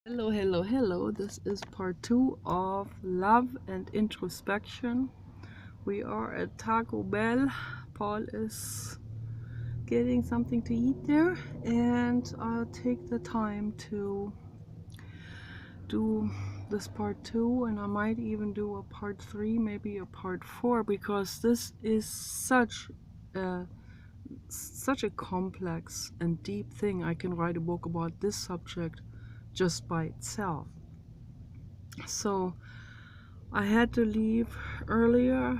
Hello, hello, hello. This is part 2 of Love and Introspection. We are at Taco Bell. Paul is getting something to eat there, and I'll take the time to do this part 2, and I might even do a part 3, maybe a part 4, because this is such a complex and deep thing. I can write a book about this subject just by itself. So I had to leave earlier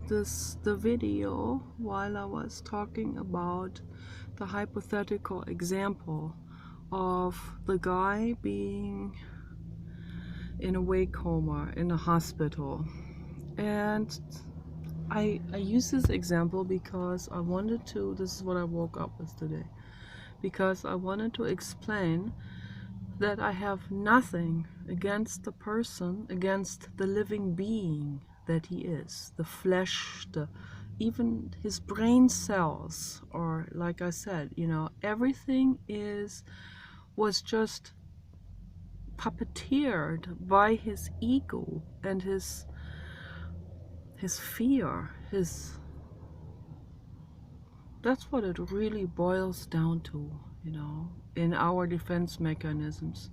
the video while I was talking about the hypothetical example of the guy being in a wake coma in a hospital. And I use this example because I wanted to, this is what I woke up with today, because I wanted to explain that I have nothing against the person, against the living being that he is, the flesh, even his brain cells, or like I said, everything was just puppeteered by his ego and his fear, that's what it really boils down to, in our defense mechanisms.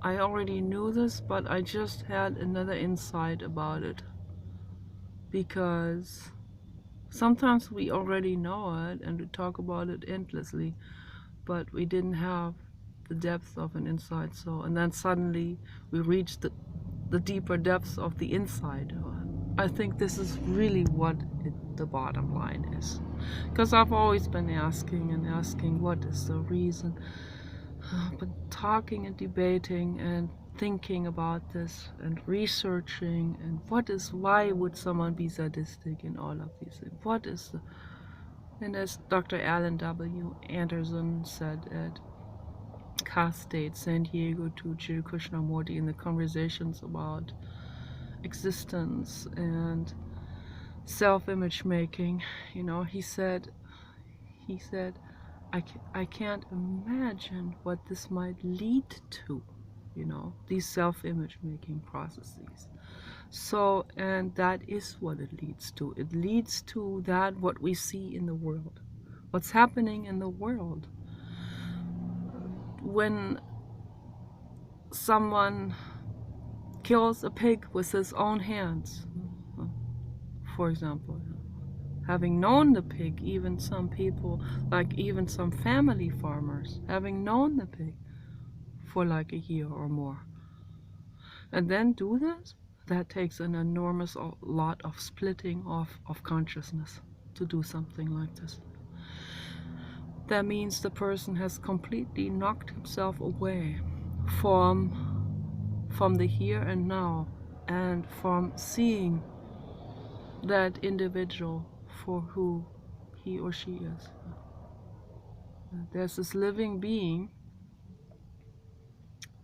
I already knew this, but I just had another insight about it, because sometimes we already know it and we talk about it endlessly, but we didn't have the depth of an insight. So, and then suddenly we reach the deeper depths of the insight. I think this is really what the bottom line is, because I've always been asking and asking, what is the reason? But talking and debating and thinking about this and researching, and why would someone be sadistic in all of these things? And as Dr. Alan W. Anderson said at Cal State San Diego to Jill Krishnamurti in the conversations about existence and self-image making, he said, I can't imagine what this might lead to, these self-image making processes. So, and that is what it leads to. It leads to that what we see in the world. What's happening in the world. When someone kills a pig with his own hands, for example, having known the pig, even some people, like even some family farmers, having known the pig for like a year or more, and then do this, that takes an enormous lot of splitting of consciousness to do something like this. That means the person has completely knocked himself away from the here and now, and from seeing that individual for who he or she is. There's this living being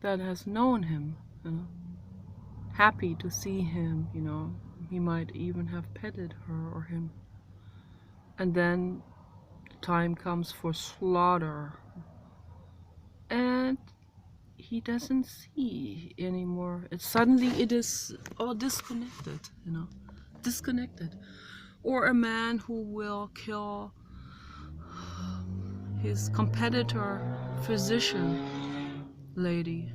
that has known him, happy to see him, he might even have petted her or him. And then the time comes for slaughter, and he doesn't see anymore. It is all disconnected, disconnected. Or a man who will kill his competitor physician lady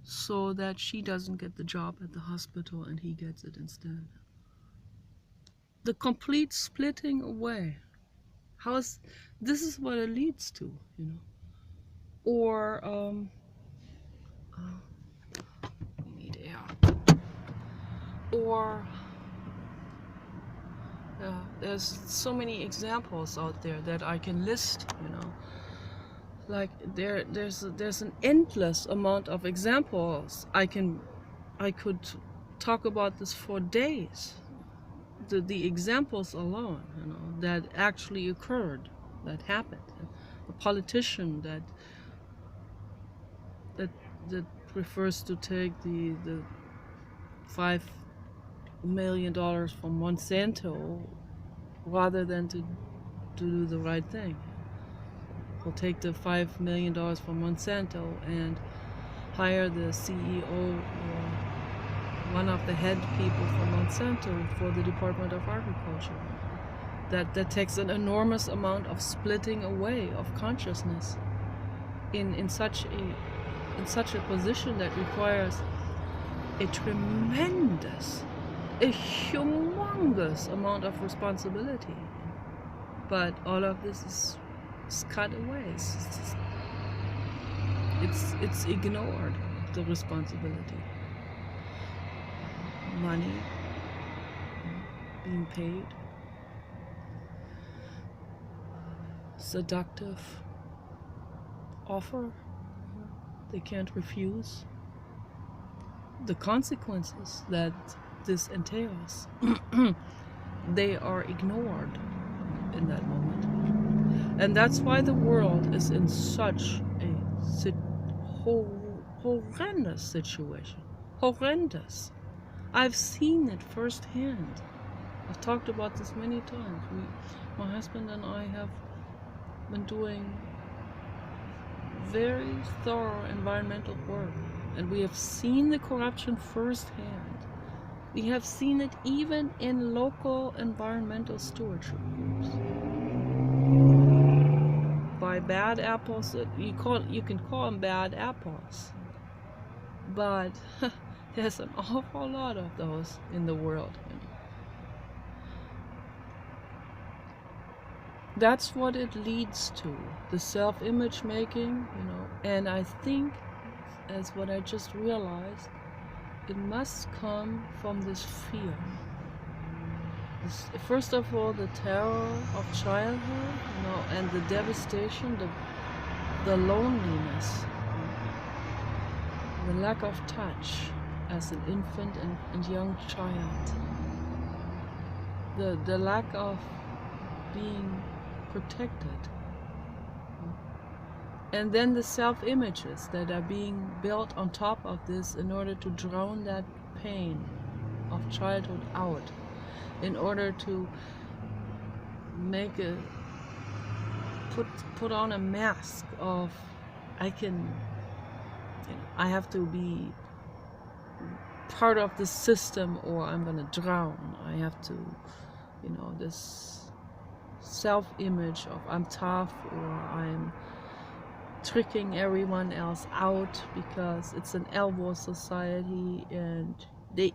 so that she doesn't get the job at the hospital and he gets it instead. The complete splitting away. This is what it leads to, Or we need air. Or there's so many examples out there that I can list, Like there's an endless amount of examples. I could talk about this for days. The examples alone, that actually occurred, that happened. A politician that prefers to take the $5 million from Monsanto rather than to do the right thing. He'll take the $5 million from Monsanto and hire the CEO or one of the head people from Monsanto for the Department of Agriculture. That takes an enormous amount of splitting away of consciousness in such a position that requires a humongous amount of responsibility. But all of this is cut away. It's ignored, the responsibility. Money being paid, seductive offer they can't refuse, the consequences that this entails they are ignored in that moment. And that's why the world is in such a horrendous situation. Horrendous. I've seen it firsthand. I've talked about this many times. My husband and I have been doing very thorough environmental work, and we have seen the corruption firsthand. We have seen it even in local environmental stewardship groups. By bad apples, you can call them bad apples, but there's an awful lot of those in the world. That's what it leads to, the self-image making, and I think, as what I just realized, it must come from this fear. First of all, the terror of childhood, and the devastation, the loneliness, the lack of touch as an infant and young child, the lack of being protected, and then the self-images that are being built on top of this in order to drown that pain of childhood out, in order to make put on a mask of I have to be part of the system or I'm gonna drown. I have to, this self-image of I'm tough or I'm tricking everyone else out because it's an elbow society and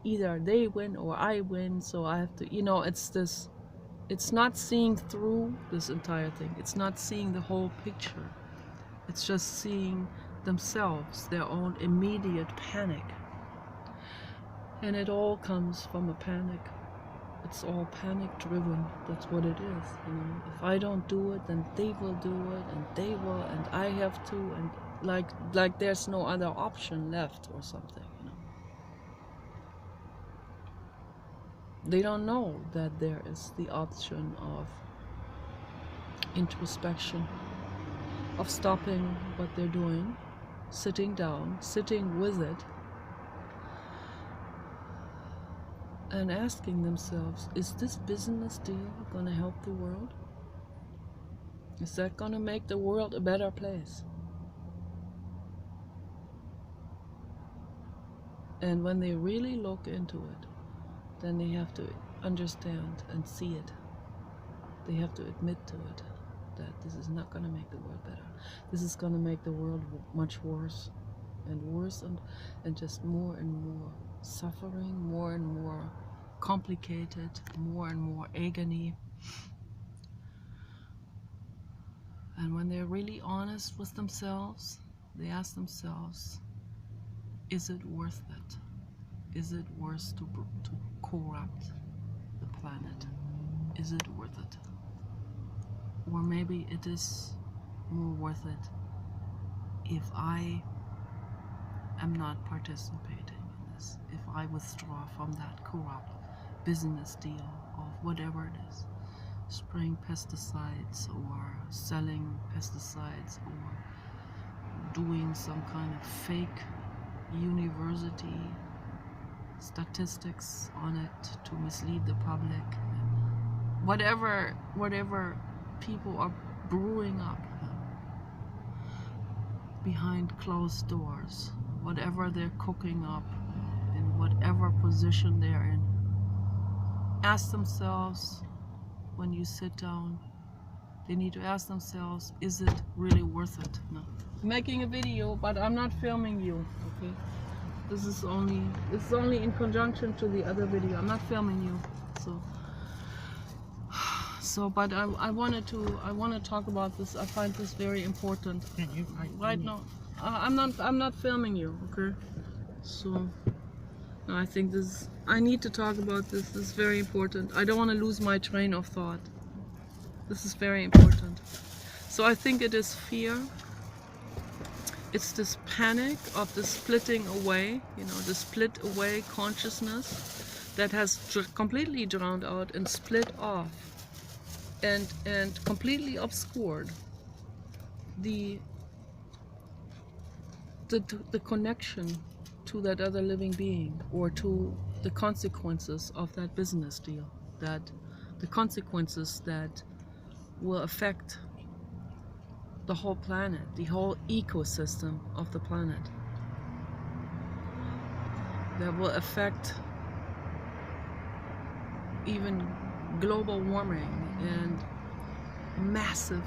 either they win or I win, so I have to, it's not seeing through this entire thing. It's not seeing the whole picture. It's just seeing themselves, their own immediate panic. And it all comes from a panic. It's all panic driven. That's what it is. If I don't do it, then they will do it, and they will, and I have to, and like there's no other option left or something. They don't know that there is the option of introspection, of stopping what they're doing, sitting down, sitting with it, and asking themselves, is this business deal going to help the world? Is that going to make the world a better place? And when they really look into it, then they have to understand and see it. They have to admit to it that this is not going to make the world better. This is going to make the world much worse and worse, and just more and more suffering, more and more complicated, more and more agony. And when they're really honest with themselves, they ask themselves, is it worth it? Is it worth to corrupt the planet? Is it worth it? Or maybe it is more worth it if I am not participating in this, if I withdraw from that corrupt business deal of whatever it is, spraying pesticides or selling pesticides or doing some kind of fake university statistics on it to mislead the public, whatever people are brewing up. behind closed doors, whatever they're cooking up, in whatever position they're in. Ask themselves when you sit down, they need to ask themselves, is it really worth it? No. I'm making a video, but I'm not filming you, okay? This is only in conjunction to the other video. I'm not filming you, but I want to talk about this. I find this very important. Right now, I'm not filming you, okay? So I think I need to talk about this. This is very important. I don't want to lose my train of thought. This is very important. So I think it is fear. It's this panic of the splitting away, the split away consciousness that has completely drowned out and split off and completely obscured the connection to that other living being, or to the consequences of that business deal, that the consequences that will affect the whole planet, the whole ecosystem of the planet, that will affect even global warming and massive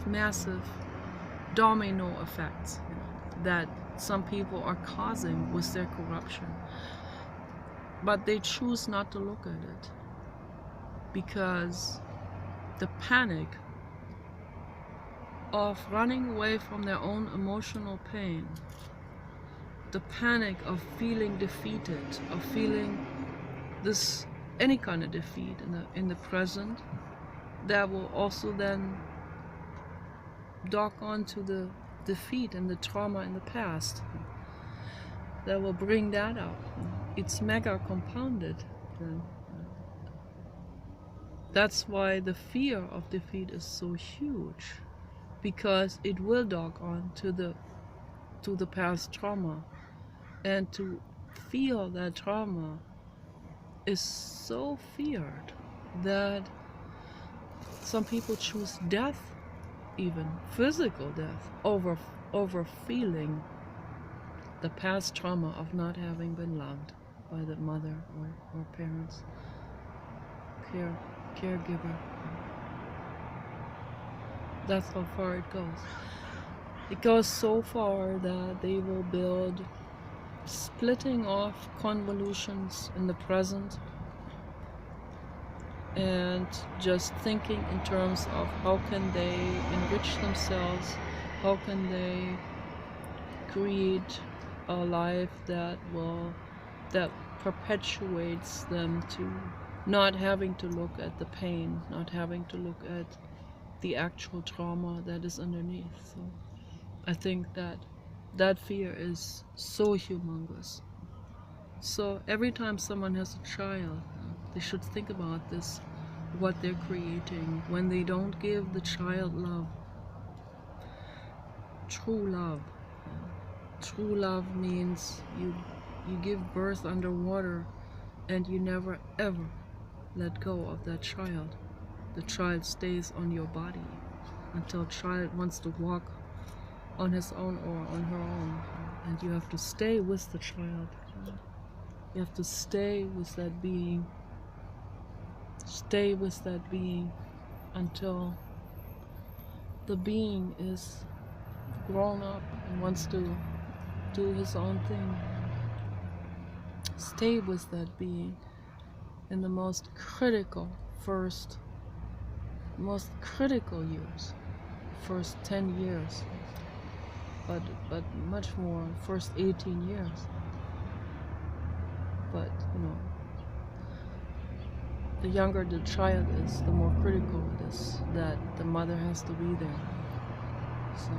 domino effects that some people are causing with their corruption. But they choose not to look at it because the panic of running away from their own emotional pain, the panic of feeling defeated, of feeling any kind of defeat in the present, that will also then dock onto the defeat and the trauma in the past. That will bring that up. It's mega compounded. That's why the fear of defeat is so huge, because it will dock on to the past trauma, and to feel that trauma is so feared that some people choose death, even physical death, over feeling the past trauma of not having been loved by the mother or parents, caregiver. That's how far it goes. It goes so far that they will build splitting off convolutions in the present, and just thinking in terms of how can they enrich themselves, how can they create a life that perpetuates them to not having to look at the pain, not having to look at the actual trauma that is underneath. So I think that fear is so humongous. So every time someone has a child, they should think about this, what they're creating when they don't give the child love, true love. True love means you give birth underwater and you never ever let go of that child. The child stays on your body until child wants to walk on his own or on her own, and you have to stay with the child. You have to stay with that being. Stay with that being until the being is grown up and wants to do his own thing. Stay with that being in the most critical years, first 10 years, but much more, first 18 years. But the younger the child is, the more critical it is that the mother has to be there. So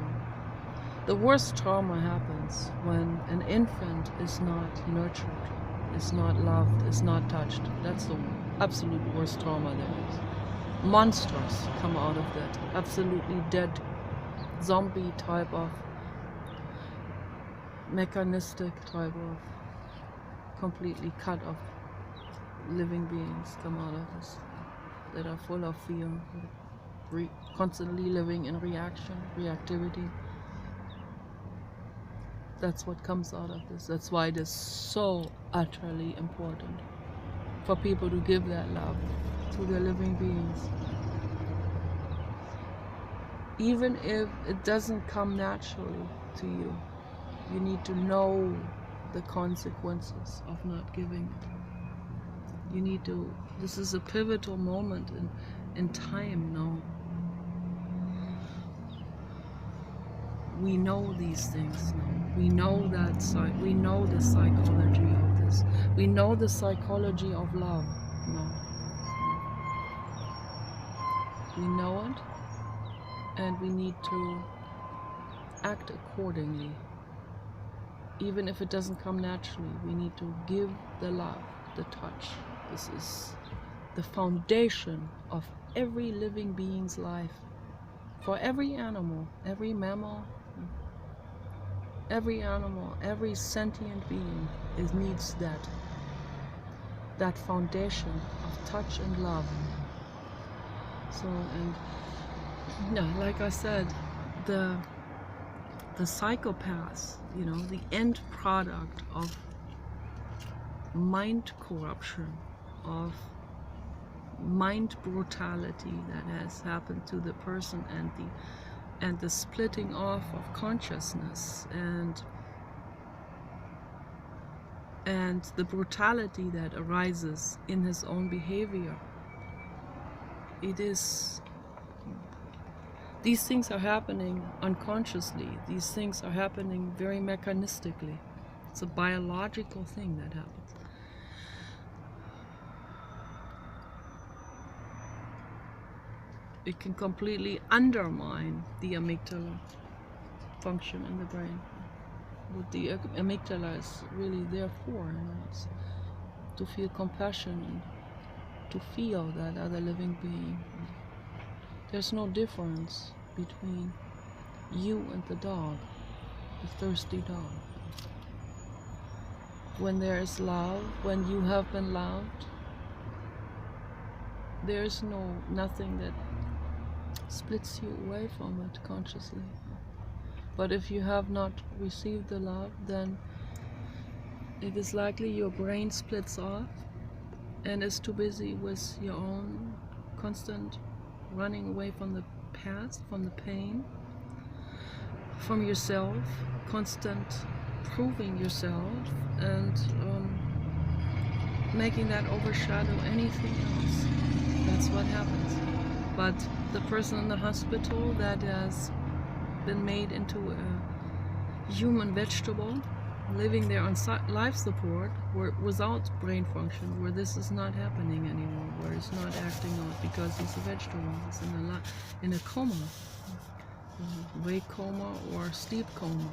the worst trauma happens when an infant is not nurtured, is not loved, is not touched. That's the absolute worst trauma there is. Monsters come out of that, absolutely dead, zombie type of, mechanistic type of, completely cut off living beings come out of this, that are full of fear, constantly living in reactivity. That's what comes out of this. That's why it is so utterly important for people to give that love to their living beings. Even if it doesn't come naturally to you, you need to know the consequences of not giving it. You need to, this is a pivotal moment in time now. We know these things now. We know that we know the psychology of this. We know the psychology of love now. We know it, and we need to act accordingly. Even if it doesn't come naturally, we need to give the love, the touch. This is the foundation of every living being's life. For every animal, every mammal, every animal, every sentient being, it needs that foundation of touch and love. So, and yeah, like I said, the psychopaths, you know, the end product of mind corruption, of mind brutality that has happened to the person, and the splitting off of consciousness, and the brutality that arises in his own behavior. It is, these things are happening unconsciously. These things are happening very mechanistically. It's a biological thing that happens. It can completely undermine the amygdala function in the brain. What the amygdala is really there for, you know, it's to feel compassion and to feel that other living being. There's no difference between you and the dog, the thirsty dog. When there is love, when you have been loved, there's nothing that splits you away from it consciously. But if you have not received the love, then it is likely your brain splits off and is too busy with your own constant running away from the past, from the pain, from yourself, constant proving yourself, and making that overshadow anything else. That's what happens. But the person in the hospital that has been made into a human vegetable, living there on life support, without brain function, where this is not happening anymore, where it's not acting out because he's a vegetable, he's in a coma, wake coma or sleep coma.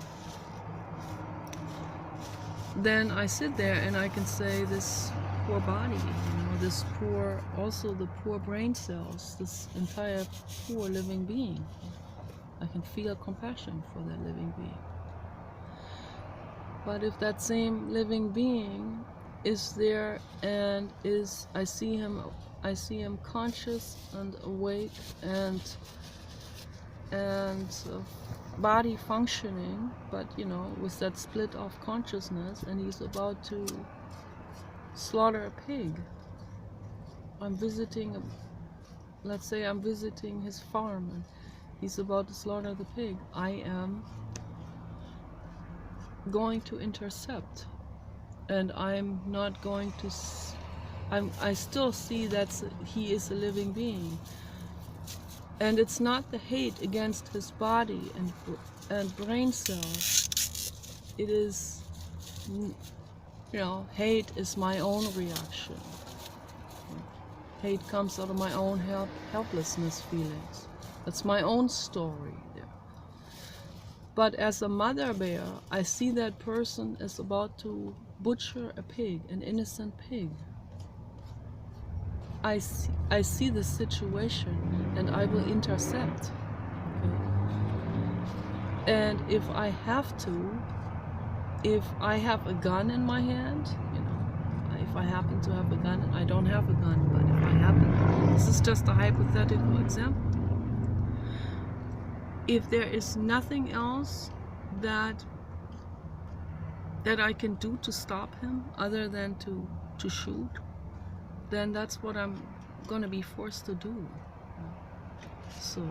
Then I sit there and I can say, this poor body, you know, this poor, also the poor brain cells, this entire poor living being. I can feel compassion for that living being. But if that same living being is there and I see him conscious and awake and body functioning, but you know, with that split off consciousness, and he's about to slaughter a pig. Let's say I'm visiting his farm and he's about to slaughter the pig. I am going to intercept, and I'm not going to, I still see that he is a living being. And it's not the hate against his body and brain cells. It is, you know, hate is my own reaction. Hate comes out of my own helplessness feelings. That's my own story there. But as a mother bear, I see that person is about to butcher a pig, an innocent pig. I see the situation and I will intercept. Okay? And if I have to, if I have a gun in my hand, you know, if I happen to have a gun, and I don't have a gun, but if I happen, this is just a hypothetical example. If there is nothing else that that I can do to stop him other than to shoot, then that's what I'm gonna be forced to do. So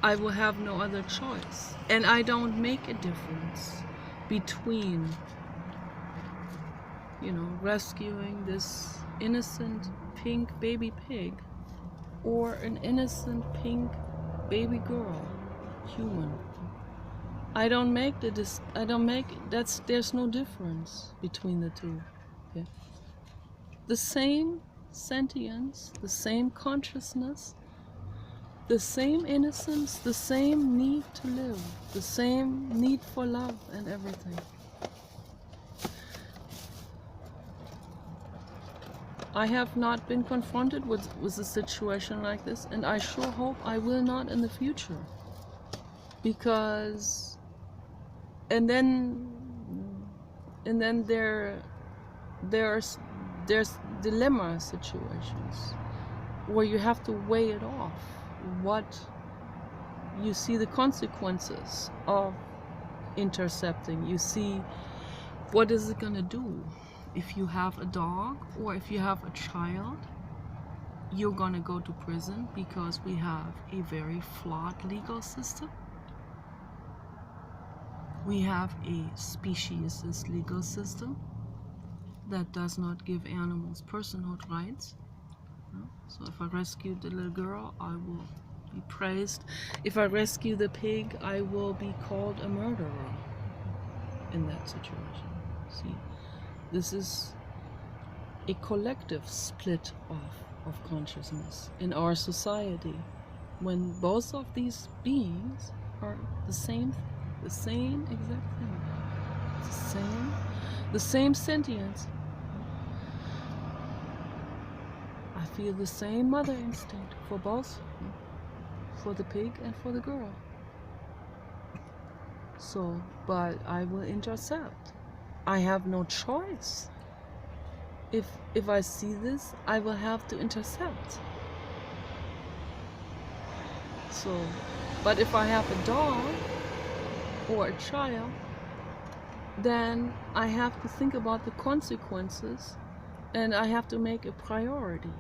I will have no other choice. And I don't make a difference between, rescuing this innocent pink baby pig or an innocent pink baby girl, human. There's no difference between the two. Okay? The same sentience, the same consciousness, the same innocence, the same need to live, the same need for love and everything. I have not been confronted with a situation like this, and I sure hope I will not in the future. Because, and then there's dilemma situations where you have to weigh it off. What you see the consequences of intercepting. You see what is it gonna do. If you have a dog or if you have a child, you're gonna go to prison because we have a very flawed legal system. We have a speciesist legal system that does not give animals personhood rights. So if I rescue the little girl, I will be praised. If I rescue the pig, I will be called a murderer in that situation. See, this is a collective split of consciousness in our society when both of these beings are the same exact thing, the same sentience. I feel the same mother instinct for both, for the pig and for the girl. So, but I will intercept. I have no choice. If I see this, I will have to intercept. So, but if I have a dog or a child, then I have to think about the consequences, and I have to make a priority,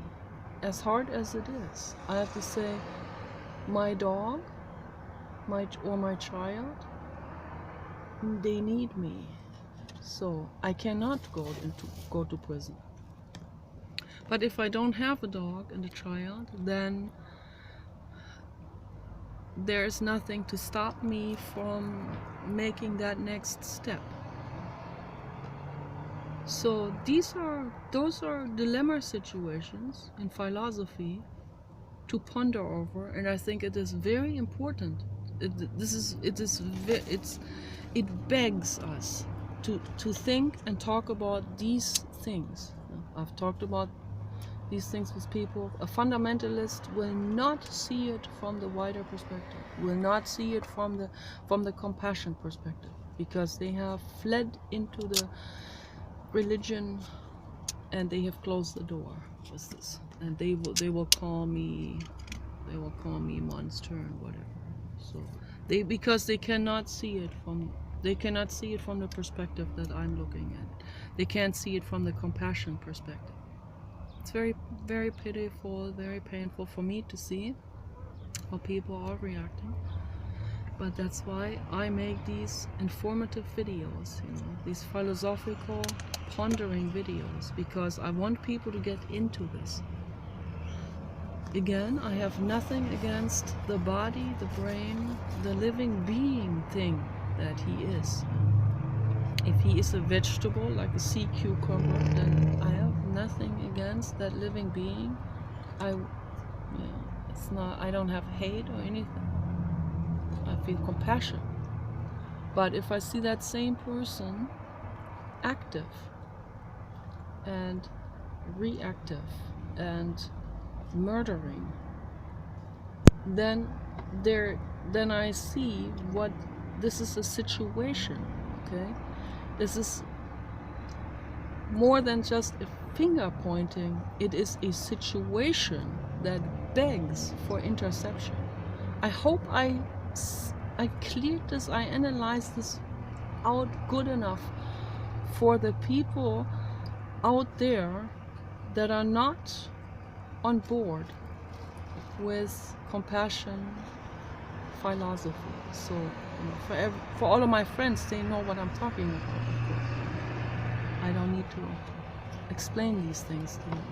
as hard as it is. I have to say, my dog, my child, they need me, so I cannot go to prison. But if I don't have a dog and a child, then there's nothing to stop me from making that next step. So those are dilemma situations in philosophy to ponder over, and I think it is very important. It begs us to think and talk about these things. I've talked about these things with people. A fundamentalist will not see it from the wider perspective, will not see it from the compassion perspective, because they have fled into the religion and they have closed the door with this, and they will call me monster and whatever. So because they cannot see it from the perspective that I'm looking at. They can't see it from the compassion perspective. It's very, very pitiful, very painful for me to see how people are reacting. But that's why I make these informative videos, these philosophical pondering videos, because I want people to get into this. Again, I have nothing against the body, the brain, the living being thing that he is. If he is a vegetable, like a sea cucumber, then I have nothing against that living being. I don't have hate or anything. I feel compassion. But if I see that same person active and reactive and murdering, then I see what this is, a situation. Okay, this is more than just a finger pointing. It is a situation that begs for interception. I hope I cleared this, I analyzed this out good enough for the people out there that are not on board with compassion philosophy. So for all of my friends, they know what I'm talking about, of course. I don't need to explain these things to them.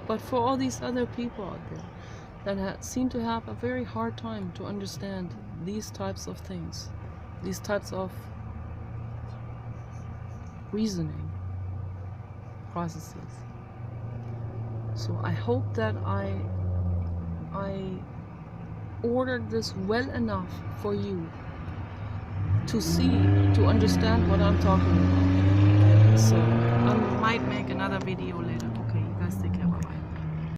But for all these other people out there that seem to have a very hard time to understand these types of things, these types of reasoning processes. So I hope that I ordered this well enough for you to see, to understand what I'm talking about. So I might make another video later. Okay, you guys take care.